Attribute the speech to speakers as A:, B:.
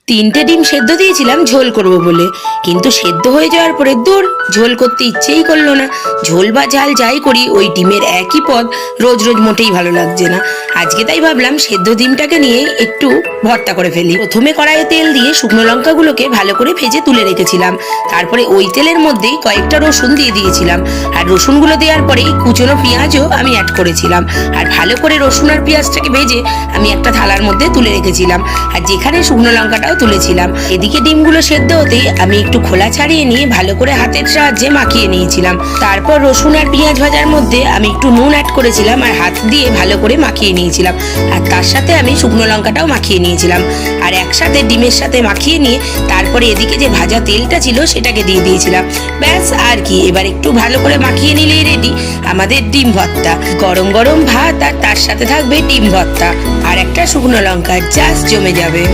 A: তিনটে ডিম সেদ্ধ দিয়েছিলাম ঝোল করব বলে, কিন্তু সেদ্ধ হয়ে যাওয়ার পরে দূর, ঝোল করতে ইচ্ছেই করলো না। ঝোল বা ঝাল যাই করি, ওই ডিমের একই পদ রোজ রোজ মোটেই ভালো লাগছে না। আজকে তাই ভাবলাম সেদ্ধ ডিমটাকে নিয়ে একটু ভর্তা করে ফেলি। প্রথমে কড়াইয়ে তেল দিয়ে শুকনো লঙ্কাগুলোকে ভালো করে ভেজে তুলে রেখেছিলাম। তারপরে ওই তেলের মধ্যেই কয়েকটা রসুন দিয়ে দিয়েছিলাম, আর রসুনগুলো দেওয়ার পরেই কুচনো পেঁয়াজও আমি অ্যাড করেছিলাম। আর ভালো করে রসুন আর পেঁয়াজটাকে ভেজে আমি একটা থালার মধ্যে তুলে রেখেছিলাম, আর যেখানে শুকনো লঙ্কাটাও তুলেছিলাম। এদিকে ডিমগুলো সেদ্ধ হতেই আমি একটু খোলা ছাড়িয়ে নিয়ে ভালো করে হাতের সাহায্যে মাখিয়ে নিয়েছিলাম। তারপর রসুন আর পেঁয়াজ ভাজার মধ্যে আমি একটু নুন অ্যাড করেছিলাম, আর হাত দিয়ে ভালো করে মাখিয়ে নিয়েছিলাম। আর তার সাথে আমি শুকনো লঙ্কাটাও মাখিয়ে নিয়েছিলাম, আর একসাথে ডিমের সাথে মাখিয়ে নিয়ে তারপরে এদিকে যে ভাজা তেলটা ছিল সেটাকে দিয়ে দিয়েছিলাম। ব্যাস, আর কি, এবার একটু ভালো করে মাখিয়ে নিলেই রেডি আমাদের ডিম ভর্তা। গরম গরম ভাত আর তার সাথে থাকবে ডিম ভর্তা আর একটা শুকনো লঙ্কা, জাস্ট জমে যাবে।